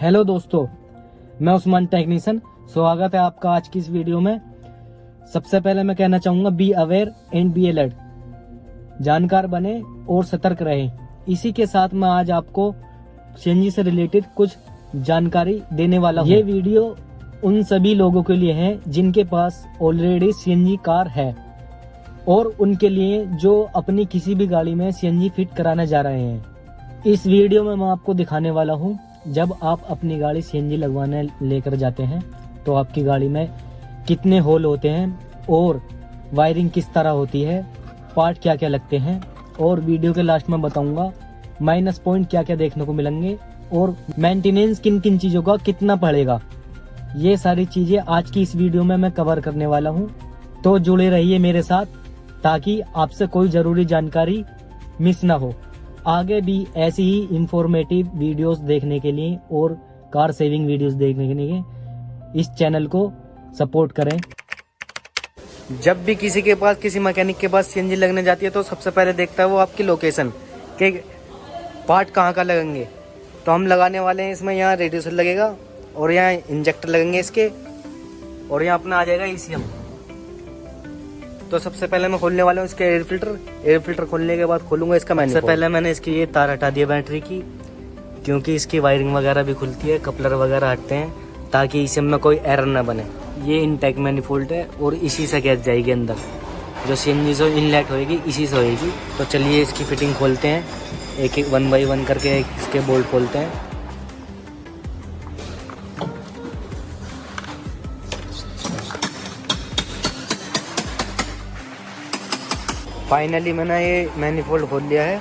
Hello दोस्तों, मैं Usman technician. स्वागत है आपका आज की इस वीडियो में। सबसे पहले मैं कहना चाहूंगा, be aware and be alert. जानकार बने और सतर्क रहें। इसी के साथ मैं आज आपको सीएनजी से रिलेटेड कुछ जानकारी देने वाला हूँ। ये वीडियो उन सभी लोगों के लिए है जिनके पास ऑलरेडी सीएनजी कार है और उनके लिए जो अपनी किसी भी गाड़ी में सीएनजी फिट कराने जा रहे हैं। इस वीडियो में मैं आपको दिखाने वाला हूँ, जब आप अपनी गाड़ी सीएनजी लगवाने लेकर जाते हैं तो आपकी गाड़ी में कितने होल होते हैं और वायरिंग किस तरह होती है, पार्ट क्या क्या लगते हैं, और वीडियो के लास्ट में बताऊंगा माइनस पॉइंट क्या क्या देखने को मिलेंगे और मेंटेनेंस किन किन चीज़ों का कितना पड़ेगा। ये सारी चीज़ें आज की इस वीडियो में मैं कवर करने वाला हूँ, तो जुड़े रहिए मेरे साथ ताकि आपसे कोई ज़रूरी जानकारी मिस ना हो। आगे भी ऐसी ही इंफॉर्मेटिव वीडियोस देखने के लिए और कार सेविंग वीडियोस देखने के लिए इस चैनल को सपोर्ट करें। जब भी किसी के पास, किसी मैकेनिक के पास सीएनजी लगने जाती है तो सबसे पहले देखता है वो आपकी लोकेशन के पार्ट कहाँ का लगेंगे। तो हम लगाने वाले हैं इसमें, यहाँ रेडिएटर लगेगा और यहाँ इंजेक्टर लगेंगे इसके, और यहाँ अपना आ जाएगा ईसीएम। तो सबसे पहले मैं खोलने वाला हूँ इसके एयर फिल्टर खोलने के बाद खोलूंगा इसका मैन्युफैक्चर। सबसे पहले मैंने इसकी ये तार हटा दिया बैटरी की, क्योंकि इसकी वायरिंग वगैरह भी खुलती है, कपलर वगैरह हटते हैं ताकि इसी में कोई एरर ना बने। ये इनटेक मैनिफोल्ड है और इसी से गैस जाएगी अंदर, जो सीएनजी से इनलेट होएगी इसी से होएगी। तो चलिए इसकी फिटिंग खोलते हैं, एक एक 1 बाई 1 करके इसके बोल्ट खोलते हैं। फाइनली मैंने ये मैनिफोल्ड खोल लिया है।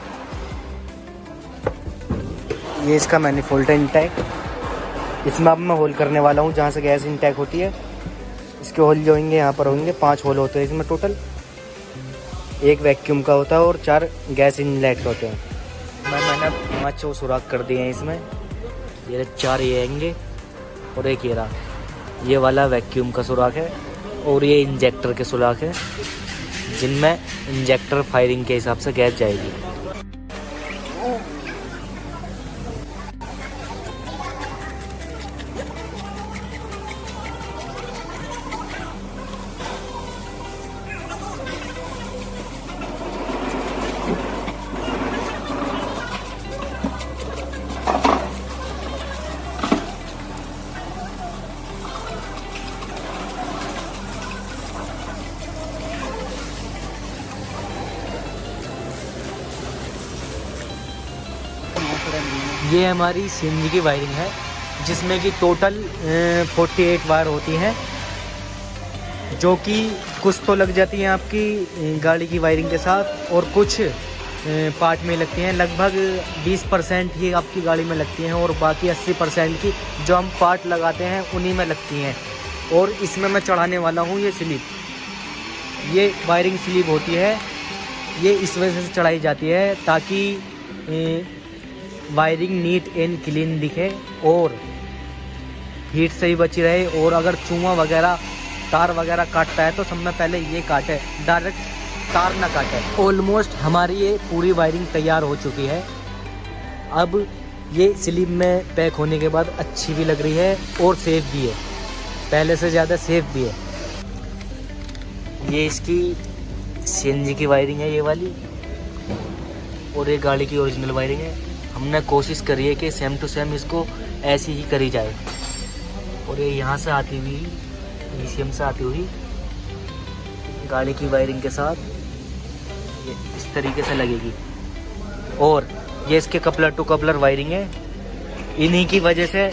ये इसका मैनिफोल्ड है इनटेक। इसमें अब मैं होल करने वाला हूँ जहाँ से गैस इनटेक होती है। इसके होल जो होंगे यहाँ पर होंगे, 5 होल होते हैं इसमें टोटल। एक वैक्यूम का होता है और 4 गैस इनलेट होते हैं। मैंने 5 सुराख कर दिए हैं इसमें। ये 4 ये आएंगे और एक ये रहा, ये वाला वैक्यूम का सुराख है, और ये इंजेक्टर के सुराख है जिनमें इंजेक्टर फायरिंग के हिसाब से गैस जाएगी। ये हमारी सीएनजी की वायरिंग है, जिसमें कि टोटल 48 वायर होती हैं, जो कि कुछ तो लग जाती हैं आपकी गाड़ी की वायरिंग के साथ और कुछ पार्ट में लगती हैं। लगभग 20% ही आपकी गाड़ी में लगती हैं और बाकी 80% की जो हम पार्ट लगाते हैं उन्हीं में लगती हैं। और इसमें मैं चढ़ाने वाला हूँ ये स्लिप। ये वायरिंग स्लिप होती है, ये इस वजह से चढ़ाई जाती है ताकि वायरिंग नीट एंड क्लीन दिखे और हीट से ही बची रहे। और अगर चूहा वगैरह तार वगैरह काटता है तो सब में पहले ये काटे, डायरेक्ट तार ना काटे। ऑलमोस्ट हमारी ये पूरी वायरिंग तैयार हो चुकी है। अब ये स्लीव में पैक होने के बाद अच्छी भी लग रही है और सेफ भी है, पहले से ज़्यादा सेफ भी है। ये इसकी सीएनजी की वायरिंग है ये वाली, और ये गाड़ी की ओरिजिनल वायरिंग है। हमने कोशिश करी है कि सेम टू सेम इसको ऐसी ही करी जाए। और ये यहाँ से आती हुई, ईसीएम से आती हुई गाड़ी की वायरिंग के साथ ये इस तरीके से लगेगी। और ये इसके कपलर टू कपलर वायरिंग है। इन्हीं की वजह से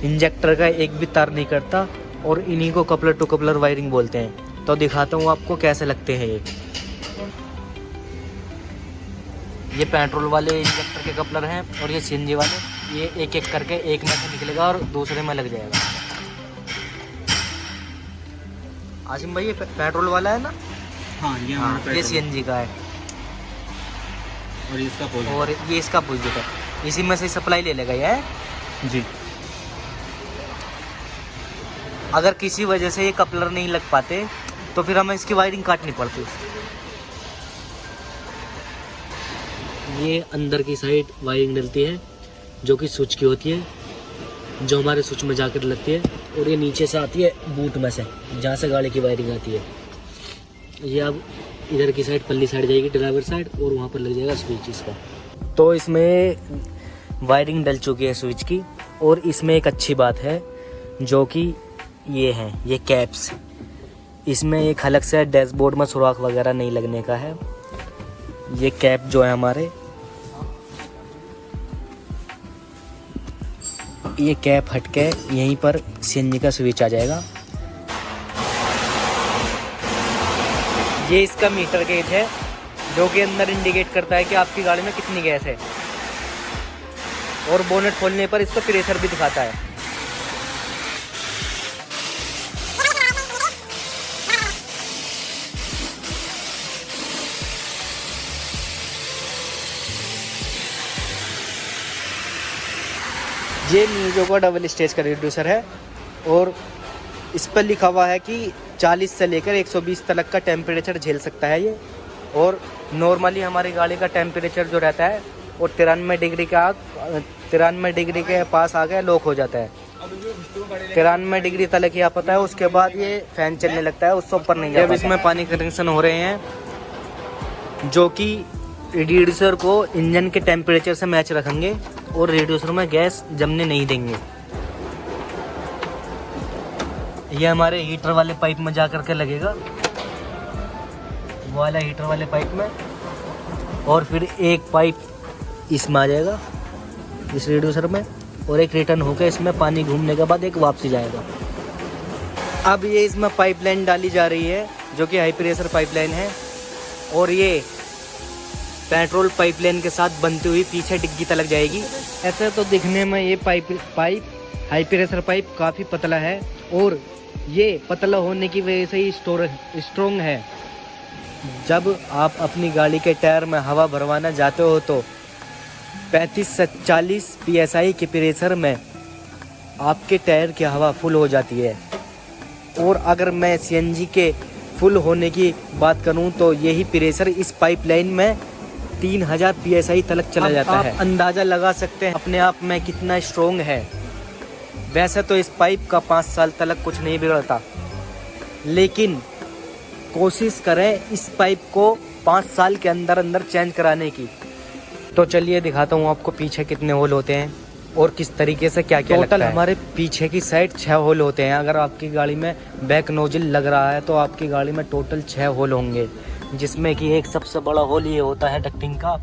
इंजेक्टर का एक भी तार नहीं कटता और इन्हीं को कपलर टू कपलर वायरिंग बोलते हैं। तो दिखाता हूँ आपको कैसे लगते हैं ये पेट्रोल वाले इंजेक्टर के कपलर हैं और ये सीएनजी वाले। ये एक एक करके एक में से निकलेगा और दूसरे में लग जाएगा। आसिम भाई, ये पेट्रोल वाला है ना? हाँ, ये सीएनजी का है और ये इसका अपोजिट है। इसी में से सप्लाई ले लेगा ये जी। अगर किसी वजह से ये कपलर नहीं लग पाते तो फिर हमें इसकी वायरिंग काटनी पड़ती। ये अंदर की साइड वायरिंग डलती है जो कि स्विच की होती है, जो हमारे स्विच में जाकर लगती है, और ये नीचे से आती है बूट में से, जहाँ से गाड़ी की वायरिंग आती है। ये अब इधर की साइड पल्ली साइड जाएगी, ड्राइवर साइड, और वहाँ पर लग जाएगा स्विच इसका। तो इसमें वायरिंग डल चुकी है स्विच की। और इसमें एक अच्छी बात है जो कि ये है, ये कैप्स, इसमें एक अलग से डैशबोर्ड में सुराख वगैरह नहीं लगने का है। ये कैप जो है हमारे, ये कैप हटके यहीं पर सीएनजी का स्विच आ जाएगा। ये इसका मीटर गेज है जो कि अंदर इंडिकेट करता है कि आपकी गाड़ी में कितनी गैस है, और बोनेट खोलने पर इसका प्रेशर भी दिखाता है। ये न्यूजो का डबल स्टेज का रिड्यूसर है, और इस पर लिखा हुआ है कि 40 से लेकर 120 तक का टेम्परेचर झेल सकता है ये। और नॉर्मली हमारी गाड़ी का टेम्परेचर जो रहता है वो 93 डिग्री के पास आ गया लॉक हो जाता है। 93 डिग्री तक ही आ पाता है, उसके बाद ये फैन चलने लगता है, उससे ऊपर नहीं जाता। जब इसमें पानी कनेक्शन हो रहे हैं जो कि रेडिएटर को इंजन के टेम्परेचर से मैच रखेंगे और रेडिएटर में गैस जमने नहीं देंगे। ये हमारे हीटर वाले पाइप में जा करके लगेगा, वाला हीटर वाले पाइप में, और फिर एक पाइप इसमें आ जाएगा इस रेडिएटर में, और एक रिटर्न होकर इसमें पानी घूमने के बाद एक वापसी जाएगा। अब ये इसमें पाइपलाइन डाली जा रही है जो कि हाई प्रेशर पाइपलाइन है, और ये पेट्रोल पाइपलाइन के साथ बनती हुई पीछे डिग्गी तक जाएगी। ऐसे तो दिखने में ये पाइप हाई प्रेशर पाइप काफ़ी पतला है, और ये पतला होने की वजह से ही स्ट्रॉन्ग है। जब आप अपनी गाड़ी के टायर में हवा भरवाना जाते हो तो 35 से 40 PSI के प्रेशर में आपके टायर की हवा फुल हो जाती है। और अगर मैं CNG के फुल होने की बात करूं तो यही प्रेशर इस पाइपलाइन में 3000 PSI तक चला जाता है। अंदाज़ा लगा सकते हैं अपने आप में कितना स्ट्रॉन्ग है। वैसे तो इस पाइप का 5 साल तक कुछ नहीं बिगड़ता, लेकिन कोशिश करें इस पाइप को 5 साल के अंदर अंदर चेंज कराने की। तो चलिए दिखाता हूँ आपको पीछे कितने होल होते हैं और किस तरीके से क्या क्या लगता है। टोटल हमारे पीछे की साइड 6 होल होते हैं। अगर आपकी गाड़ी में बैक नोजल लग रहा है तो आपकी गाड़ी में टोटल 6 होल होंगे, जिसमें कि एक सबसे बड़ा होल ये होता है डक्टिंग का,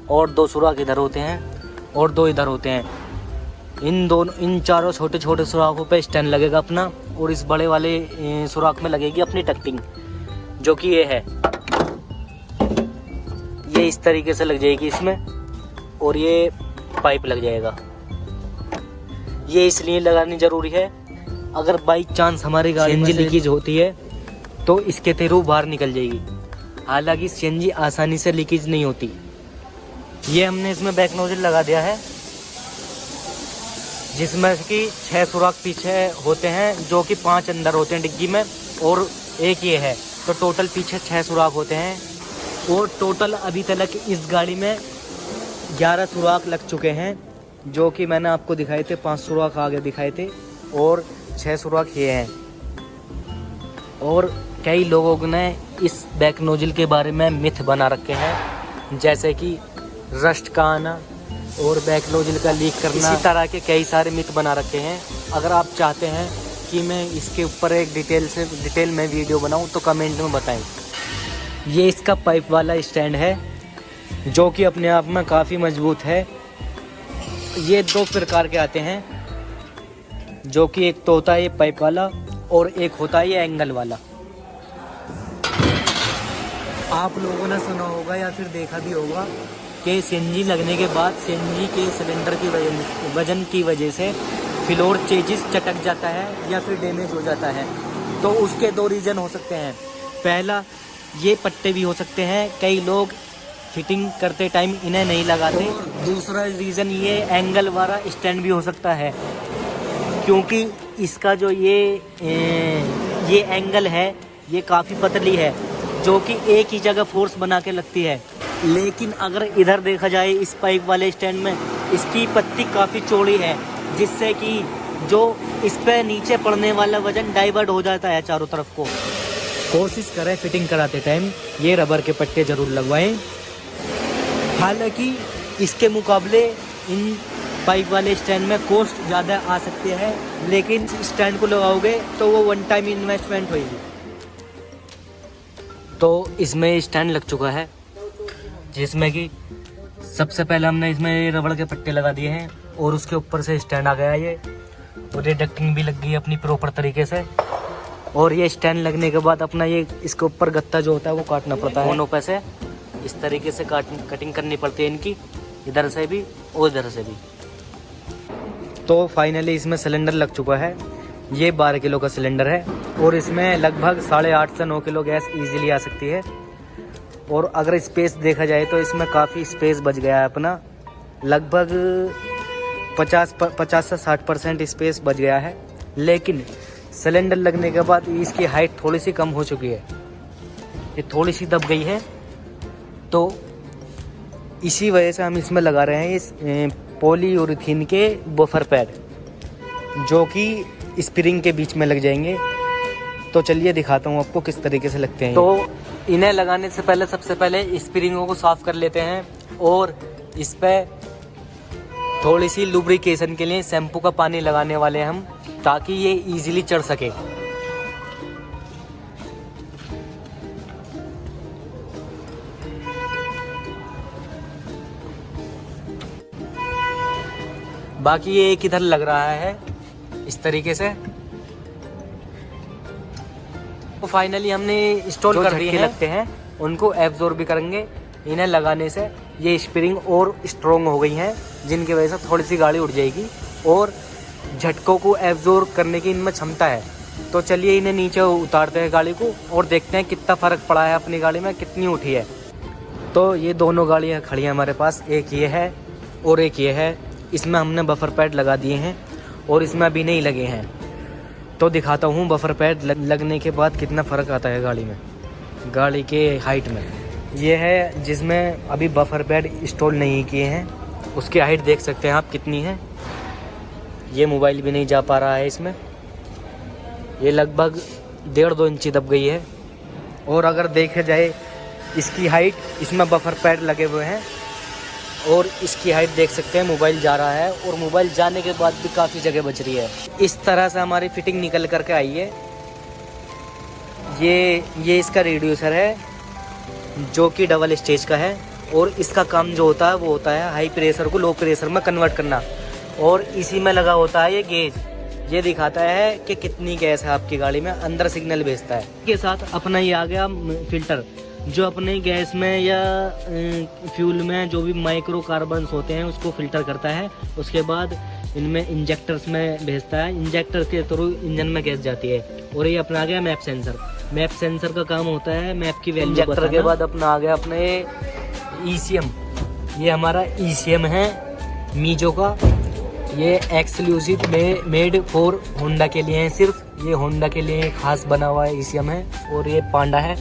और 2 सुराख इधर होते हैं और 2 इधर होते हैं। इन चारों छोटे छोटे सुराखों पे स्टैंड लगेगा अपना, और इस बड़े वाले सुराख में लगेगी अपनी डक्टिंग जो कि ये है। ये इस तरीके से लग जाएगी इसमें, और ये पाइप लग जाएगा। ये इसलिए लगानी ज़रूरी है, अगर बाई चांस हमारी गाड़ी में लीकेज होती है तो इसके थ्रू बाहर निकल जाएगी। हालांकि CNG आसानी से लीकेज नहीं होती। ये हमने इसमें बैक नोजल लगा दिया है, जिसमें कि 6 सुराख पीछे होते हैं जो कि 5 अंदर होते हैं डिग्गी में, और एक ये है। तो टोटल पीछे 6 सुराख होते हैं, और टोटल अभी तक इस गाड़ी में 11 सुराख लग चुके हैं, जो कि मैंने आपको दिखाए थे। 5 सुराख आगे दिखाए थे और 6 सुराख ये हैं। और कई लोगों ने इस बैक नोजल के बारे में मिथ बना रखे हैं, जैसे कि रस्ट का आना और बैक नोजल का लीक करना, इसी तरह के कई सारे मिथ बना रखे हैं। अगर आप चाहते हैं कि मैं इसके ऊपर एक डिटेल में वीडियो बनाऊं तो कमेंट में बताएं। ये इसका पाइप वाला स्टैंड है जो कि अपने आप में काफ़ी मजबूत है। ये 2 प्रकार के आते हैं, जो कि एक तो होता है ये पाइप वाला और एक होता है ये एंगल वाला। आप लोगों ने सुना होगा या फिर देखा भी होगा कि CNG लगने के बाद CNG के सिलेंडर की वजन की वजह से फ्लोर चेजिस चटक जाता है या फिर डैमेज हो जाता है। तो उसके 2 रीज़न हो सकते हैं। पहला, ये पट्टे भी हो सकते हैं, कई लोग फिटिंग करते टाइम इन्हें नहीं लगाते। दूसरा रीज़न ये एंगल वाला स्टैंड भी हो सकता है, क्योंकि इसका जो ये एंगल है ये काफ़ी पतली है, जो कि एक ही जगह फोर्स बना के लगती है। लेकिन अगर इधर देखा जाए इस पाइप वाले स्टैंड में, इसकी पत्ती काफ़ी चौड़ी है, जिससे कि जो इस पे नीचे पड़ने वाला वजन डाइवर्ट हो जाता है चारों तरफ को। कोशिश करें फिटिंग कराते टाइम ये रबर के पट्टे ज़रूर लगवाएं। हालांकि इसके मुकाबले इन पाइप वाले स्टैंड में कॉस्ट ज़्यादा आ सकती है, लेकिन स्टैंड को लगाओगे तो वो वन टाइम इन्वेस्टमेंट होगी। तो इसमें स्टैंड लग चुका है, जिसमें कि सबसे पहले हमने इसमें रबड़ के पट्टे लगा दिए हैं और उसके ऊपर से स्टैंड आ गया ये, और ये डक्टिंग भी लग गई है अपनी प्रॉपर तरीके से। और ये स्टैंड लगने के बाद अपना ये इसके ऊपर गत्ता जो होता है वो काटना पड़ता है। दोनों पे से इस तरीके से कटिंग करनी पड़ती है इनकी, इधर से भी और इधर से भी। तो फाइनली इसमें सिलेंडर लग चुका है। ये 12 किलो का सिलेंडर है और इसमें लगभग 8.5 से 9 किलो गैस इजीली आ सकती है। और अगर स्पेस देखा जाए तो इसमें काफ़ी स्पेस बच गया है अपना, लगभग 50 से 60% स्पेस बच गया है। लेकिन सिलेंडर लगने के बाद इसकी हाइट थोड़ी सी कम हो चुकी है, ये थोड़ी सी दब गई है। तो इसी वजह से हम इसमें लगा रहे हैं इस पॉलीयूरेथीन के बफर पैड, जो कि स्प्रिंग के बीच में लग जाएंगे। तो चलिए दिखाता हूँ आपको किस तरीके से लगते हैं। तो इन्हें लगाने से पहले सबसे पहले स्प्रिंगों को साफ कर लेते हैं और इस पर थोड़ी सी लुब्रिकेशन के लिए शैम्पू का पानी लगाने वाले हैं हम, ताकि ये इजीली चढ़ सके। बाकी ये एक इधर लग रहा है इस तरीके से। तो फाइनली हमने इंस्टॉल कर दिए लगते हैं, उनको एब्जॉर्ब भी करेंगे। इन्हें लगाने से ये स्प्रिंग और स्ट्रॉन्ग हो गई हैं, जिनकी वजह से थोड़ी सी गाड़ी उठ जाएगी और झटकों को एब्जॉर्ब करने की इनमें क्षमता है। तो चलिए इन्हें नीचे उतारते हैं गाड़ी को और देखते हैं कितना फ़र्क पड़ा है अपनी गाड़ी में, कितनी उठी है। तो ये दोनों गाड़ियाँ खड़ी हैं हमारे पास, एक ये है और एक ये है। इसमें हमने बफर पैड लगा दिए हैं और इसमें अभी नहीं लगे हैं। तो दिखाता हूँ बफर पैड लगने के बाद कितना फ़र्क आता है गाड़ी में, गाड़ी के हाइट में। ये है जिसमें अभी बफर पैड इंस्टॉल नहीं किए हैं, उसकी हाइट देख सकते हैं आप कितनी है। ये मोबाइल भी नहीं जा पा रहा है इसमें, ये लगभग 1.5-2 इंची दब गई है। और अगर देखा जाए इसकी हाइट, इसमें बफर पैड लगे हुए हैं और इसकी हाइट देख सकते हैं, मोबाइल जा रहा है और मोबाइल जाने के बाद भी काफ़ी जगह बच रही है। इस तरह से हमारी फिटिंग निकल करके आई है। ये इसका रिड्यूसर है जो कि डबल स्टेज का है, और इसका काम जो होता है वो होता है हाई प्रेशर को लो प्रेशर में कन्वर्ट करना। और इसी में लगा होता है ये गेज, ये दिखाता है कि कितनी गैस है आपकी गाड़ी में, अंदर सिग्नल भेजता है। के साथ अपना ये आ गया फिल्टर, जो अपने गैस में या फ्यूल में जो भी माइक्रो कार्बन्स होते हैं उसको फिल्टर करता है। उसके बाद इनमें इंजेक्टर्स में भेजता है, इंजेक्टर के थ्रू इंजन में गैस जाती है। और ये अपना आ गया मैप सेंसर। मैप सेंसर का काम होता है मैप की वैल्यू बताना। इंजेक्टर के बाद अपना आ गया अपने ECM, ये हमारा ECM है मीजो का। ये एक्सक्लूसिव मेड फॉर होंडा के लिए है, सिर्फ ये होंडा के लिए खास बना हुआ है ECM है। और ये पांडा है।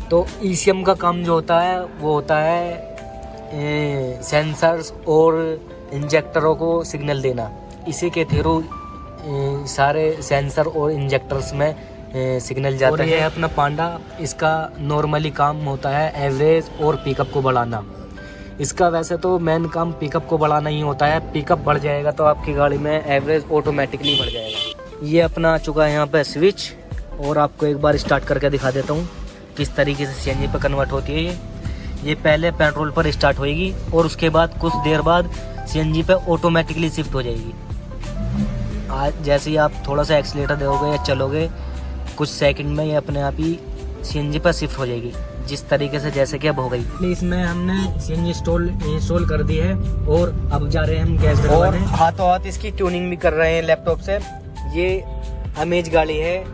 तो ECM का काम जो होता है वो होता है सेंसर्स और इंजेक्टरों को सिग्नल देना। इसी के थ्रू सारे सेंसर और इंजेक्टर्स में सिग्नल जाता है। ये अपना पांडा, इसका नॉर्मली काम होता है एवरेज और पिकअप को बढ़ाना। इसका वैसे तो मेन काम पिकअप को बढ़ाना ही होता है। पिकअप बढ़ जाएगा तो आपकी गाड़ी में एवरेज ऑटोमेटिकली बढ़ जाएगा। ये अपना आ चुका है यहाँ पे स्विच, और आपको एक बार स्टार्ट करके दिखा देता हूँ किस तरीके से CNG पर कन्वर्ट होती है। ये पहले पेट्रोल पर स्टार्ट होएगी और उसके बाद कुछ देर बाद CNG पे ऑटोमेटिकली शिफ्ट हो जाएगी। आज जैसे ही आप थोड़ा सा एक्सीलेटर दोगे या चलोगे, कुछ सेकंड में ये अपने आप ही CNG पर शिफ्ट हो जाएगी, जिस तरीके से जैसे कि अब हो गई। इसमें हमने CNG इंस्टॉल कर दी है और अब जा रहे हैं हम गैस डलवाने। और हाथों हाथ इसकी ट्यूनिंग भी कर रहे हैं लैपटॉप से। ये अमेज गाड़ी है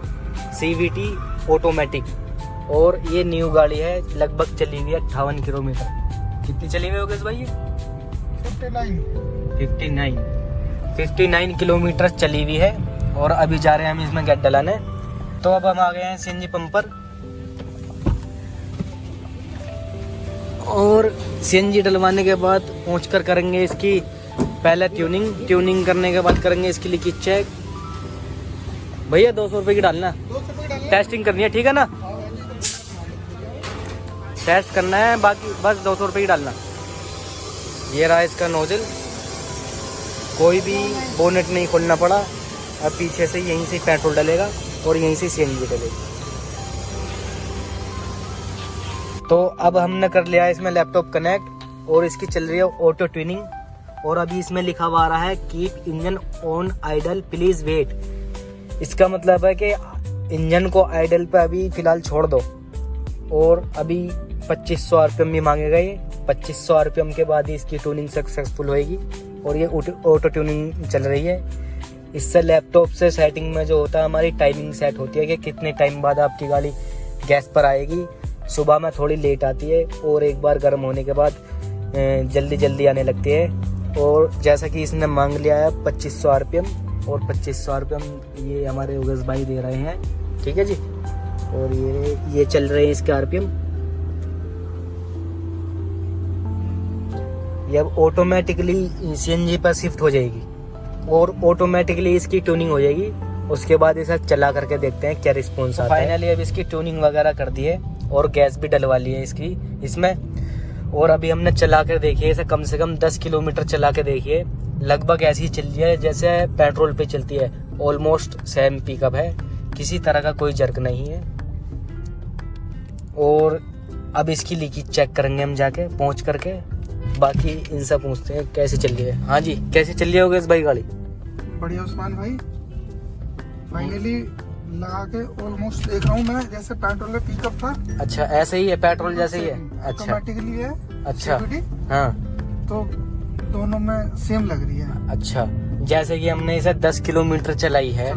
CVT ऑटोमेटिक, और ये न्यू गाड़ी है, लगभग चली हुई है 58 किलोमीटर। कितनी चली हुई होगी इस भाई? ये 59 किलोमीटर चली हुई है। और अभी जा रहे हैं हम इसमें गैस डलाने। तो अब हम आ गए हैं CNG पंप पर, और CNG डलवाने के बाद पहुंचकर करेंगे इसकी पहले ट्यूनिंग करने के बाद करेंगे इसकी लीकेज चेक। भैया 200 रुपये की डालना, टेस्टिंग करनी है, ठीक है ना? टेस्ट करना है, बाकी बस 200 रुपये की डालना। ये रहा इसका नोजल, कोई भी बोनेट नहीं खोलना पड़ा। अब पीछे से यहीं से पेट्रोल डलेगा और यहीं से सीएनजी डलेगी। तो अब हमने कर लिया है इसमें लैपटॉप कनेक्ट और इसकी चल रही है ऑटो ट्यूनिंग। और अभी इसमें लिखा हुआ आ रहा है keep engine on idle please wait. इसका मतलब है कि इंजन को आइडल पे अभी फिलहाल छोड़ दो। और अभी 2500 आरपीएम भी मांगेगा ये। 2500 आरपीएम के बाद ही इसकी ट्यूनिंग सक्सेसफुल होएगी। और ये ऑटो ट्यूनिंग चल रही है। इससे लैपटॉप से सेटिंग में जो होता है हमारी टाइमिंग सेट होती है कि कितने टाइम बाद आपकी गाड़ी गैस पर आएगी। सुबह में थोड़ी लेट आती है और एक बार गर्म होने के बाद जल्दी आने लगती है। और जैसा कि इसने मांग लिया है 2500 आरपीएम, और 2500 आरपीएम ये हमारे उगस भाई दे रहे हैं, ठीक है जी। और ये चल रहे हैं इसके आरपीएम। ये अब ऑटोमेटिकली सीएनजी पर शिफ्ट हो जाएगी और ऑटोमेटिकली इसकी ट्यूनिंग हो जाएगी। उसके बाद इसे चला करके देखते हैं क्या रिस्पॉन्स आता है। फाइनली अब इसकी ट्यूनिंग वगैरह कर दी है और गैस भी डलवा ली है इसकी इसमें। और अभी हमने चला कर देखिए इसे, कम से कम 10 किलोमीटर चला के देखिए, लगभग ऐसी ही चल रही है जैसे पेट्रोल पे चलती है। ऑलमोस्ट सेम पिकअप है, किसी तरह का कोई जर्क नहीं है। और अब इसकी लीकेज चेक करेंगे हम जाके पहुंच करके। बाकी इनसे पूछते हैं कैसे चल रही है। हाँ जी, कैसे चल रही है उगस भाई गाड़ी? बढ़िया उस्मान भाई, फाइनली लगा के ऑलमोस्ट देख रहा हूँ मैं, जैसे पेट्रोल में पिकअप था। अच्छा, ऐसे ही है, पेट्रोल जैसे ही है। अच्छा, ऑटोमेटिकली है। अच्छा, हाँ, तो दोनों में सेम लग रही है। अच्छा, जैसे कि हमने इसे 10 किलोमीटर चलाई है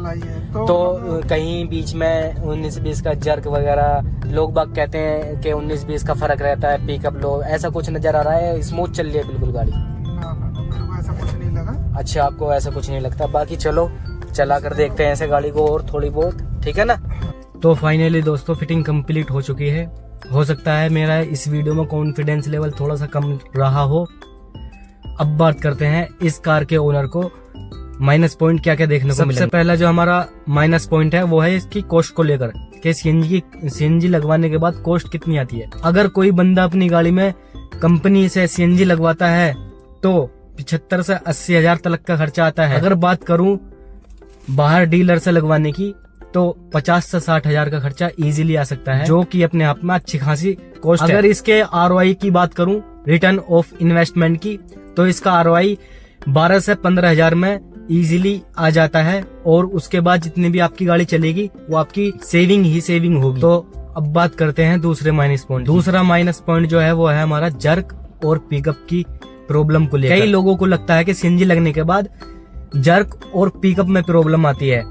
तो कहीं बीच में 19-20 का जर्क वगैरह, लोग बाग कहते हैं कि 19-20 का फर्क रहता है पिकअप लो, ऐसा कुछ नजर आ रहा है? स्मूथ चल रही है बिल्कुल गाड़ी? मेरे को ऐसा कुछ नहीं लगा। अच्छा, आपको ऐसा कुछ नहीं लगता? बाकी चलो चला कर देखते हैं ऐसे गाड़ी को और थोड़ी बहुत, ठीक है ना? तो फाइनली दोस्तों फिटिंग कंप्लीट हो चुकी है। हो सकता है मेरा इस वीडियो में कॉन्फिडेंस लेवल थोड़ा सा कम रहा हो। अब बात करते हैं इस कार के ओनर को माइनस पॉइंट क्या क्या देखने को मिलेगा। सबसे पहला जो हमारा माइनस पॉइंट है वो है इसकी कॉस्ट को लेकर कि सीएनजी लगवाने के बाद कॉस्ट कितनी आती है। अगर कोई बंदा अपनी गाड़ी में कंपनी से सीएनजी लगवाता है तो 75 से 80 हजार तक का खर्चा आता है। अगर बात करूं बाहर डीलर से लगवाने की तो 50 से 60 हजार का खर्चा इजीली आ सकता है, जो कि अपने आप में अच्छी खासी कॉस्ट है। अगर इसके ROI की बात करूं, रिटर्न ऑफ इन्वेस्टमेंट की, तो इसका ROI 12 से 15 हजार में इजीली आ जाता है। और उसके बाद जितनी भी आपकी गाड़ी चलेगी वो आपकी सेविंग ही सेविंग होगी। तो अब बात करते हैं दूसरे माइनस पॉइंट। दूसरा माइनस पॉइंट जो है वो है हमारा जर्क और पिकअप की प्रॉब्लम को लेकर। कई लोगों को लगता है कि सीएनजी लगने के बाद जर्क और पिकअप में प्रॉब्लम आती है,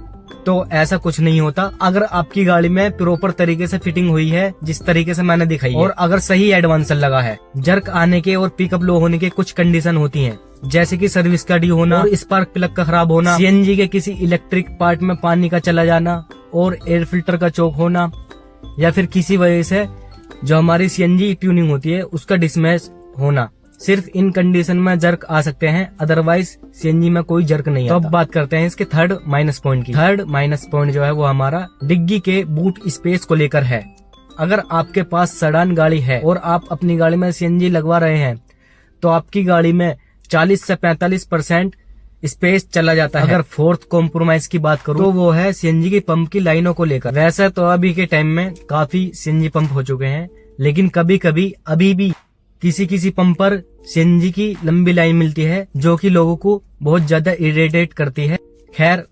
तो ऐसा कुछ नहीं होता। अगर आपकी गाड़ी में प्रॉपर तरीके से फिटिंग हुई है जिस तरीके से मैंने दिखाई है, और अगर सही एडवांसर लगा है, जर्क आने के और पिकअप लो होने के कुछ कंडीशन होती हैं, जैसे कि सर्विस का डी होना और स्पार्क प्लग का खराब होना, सीएनजी के किसी इलेक्ट्रिक पार्ट में पानी का चला जाना और एयर फिल्टर का चोक होना, या फिर किसी वजह से जो हमारी सीएनजी ट्यूनिंग होती है उसका डिसमैच होना। सिर्फ इन कंडीशन में जर्क आ सकते हैं, अदरवाइज सीएनजी में कोई जर्क नहीं आता। तो अब बात करते हैं इसके थर्ड माइनस पॉइंट की। थर्ड माइनस पॉइंट जो है वो हमारा डिग्गी के बूट स्पेस को लेकर है। अगर आपके पास सेडान गाड़ी है और आप अपनी गाड़ी में सीएनजी लगवा रहे हैं तो आपकी गाड़ी में 40 से 45% स्पेस चला जाता है। अगर फोर्थ कॉम्प्रोमाइज की बात करूं तो वो है सीएनजी की पंप की लाइनों को लेकर। वैसे तो अभी के टाइम में काफी सीएनजी पंप हो चुके हैं, लेकिन कभी कभी अभी भी किसी पंप पर सीएनजी की लंबी लाइन मिलती है जो कि लोगों को बहुत ज्यादा इरिटेट करती है। खैर,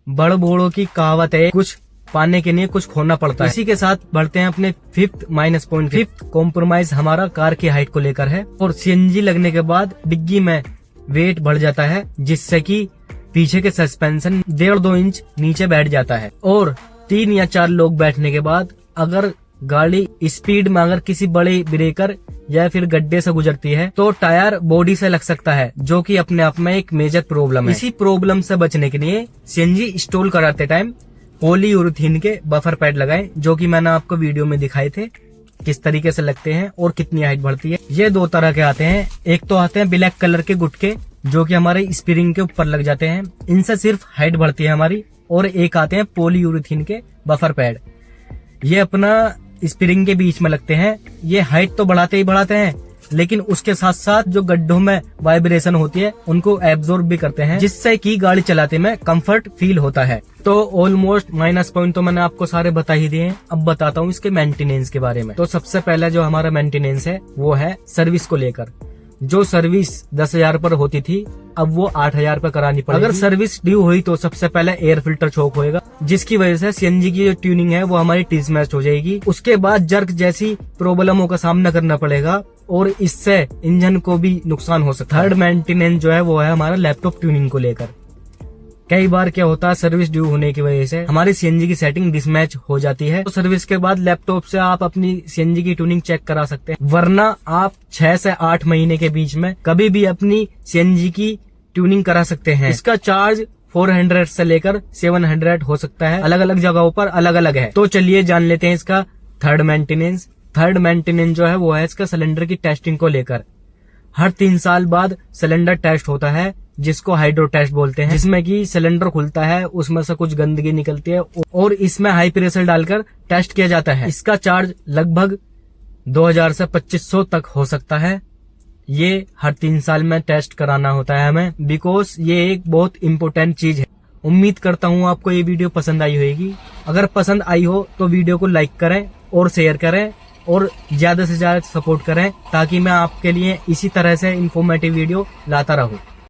बड़ बूढ़ों की कहावत है, कुछ पाने के लिए कुछ खोना पड़ता है। इसी के साथ बढ़ते हैं अपने fifth minus point. Fifth compromise हमारा कार की हाइट को लेकर है। और सीएनजी लगने के बाद डिग्गी में वेट बढ़ जाता है, जिससे कि पीछे के सस्पेंशन 1.5-2 इंच नीचे बैठ जाता है। और 3 या 4 लोग बैठने के बाद अगर गाड़ी स्पीड में अगर किसी बड़े ब्रेकर या फिर गड्ढे से गुजरती है तो टायर बॉडी से लग सकता है, जो कि अपने आप में एक मेजर प्रॉब्लम है। इसी प्रॉब्लम से बचने के लिए सीएनजी इंस्टॉल कराते टाइम पॉलीयूरेथीन के बफर पैड लगाएं, जो कि मैंने आपको वीडियो में दिखाए थे किस तरीके से लगते हैं और कितनी हाइट बढ़ती है। ये 2 तरह के आते हैं। एक तो आते हैं ब्लैक कलर के गुटके, जो कि हमारे स्प्रिंग के ऊपर लग जाते हैं। इनसे सिर्फ हाइट बढ़ती है हमारी। और एक आते हैं पॉलीयूरेथीन के बफर पैड, ये अपना स्प्रिंग के बीच में लगते हैं। ये हाइट तो बढ़ाते ही बढ़ाते हैं, लेकिन उसके साथ साथ जो गड्ढों में वाइब्रेशन होती है उनको एब्जॉर्ब भी करते हैं, जिससे कि गाड़ी चलाते में कंफर्ट फील होता है। तो ऑलमोस्ट माइनस पॉइंट तो मैंने आपको सारे बता ही दिए हैं। अब बताता हूँ इसके मेंटेनेंस के बारे में। तो सबसे पहले जो हमारा मेंटेनेंस है वो है सर्विस को लेकर। जो सर्विस 10,000 पर होती थी, अब वो 8,000 पर करानी पड़ेगी। अगर सर्विस ड्यू हुई तो सबसे पहले एयर फिल्टर चोक होएगा, जिसकी वजह से सीएनजी की जो ट्यूनिंग है वो हमारी टीज मैच हो जाएगी। उसके बाद जर्क जैसी प्रॉब्लमों का सामना करना पड़ेगा और इससे इंजन को भी नुकसान हो सकता है। थर्ड मेंटेनेंस जो है वो है हमारा लैपटॉप ट्यूनिंग को लेकर। कई बार क्या होता है, सर्विस ड्यू होने की वजह से हमारी सीएनजी की सेटिंग डिसमैच हो जाती है। तो सर्विस के बाद लैपटॉप से आप अपनी सीएनजी की ट्यूनिंग चेक करा सकते हैं, वरना आप 6 से 8 महीने के बीच में कभी भी अपनी सीएनजी की ट्यूनिंग करा सकते हैं। इसका चार्ज 400 से लेकर 700 हो सकता है, अलग अलग जगहों पर अलग अलग है। तो चलिए जान लेते हैं इसका थर्ड मेंटेनेंस। थर्ड मेंटेनेंस जो है वो है इसका सिलेंडर की टेस्टिंग को लेकर। हर 3 साल बाद सिलेंडर टेस्ट होता है, जिसको हाइड्रो टेस्ट बोलते हैं, जिसमें कि सिलेंडर खुलता है, उसमें से कुछ गंदगी निकलती है और इसमें हाई प्रेशर डालकर टेस्ट किया जाता है। इसका चार्ज लगभग 2000 से 2500 तक हो सकता है। ये हर 3 साल में टेस्ट कराना होता है हमें, बिकॉज ये एक बहुत इम्पोर्टेंट चीज है। उम्मीद करता हूँ आपको ये वीडियो पसंद आई होगी। अगर पसंद आई हो तो वीडियो को लाइक करें और शेयर करें और ज्यादा से ज्यादा सपोर्ट करें, ताकि मैं आपके लिए इसी तरह से इंफॉर्मेटिव वीडियो लाता रहूं।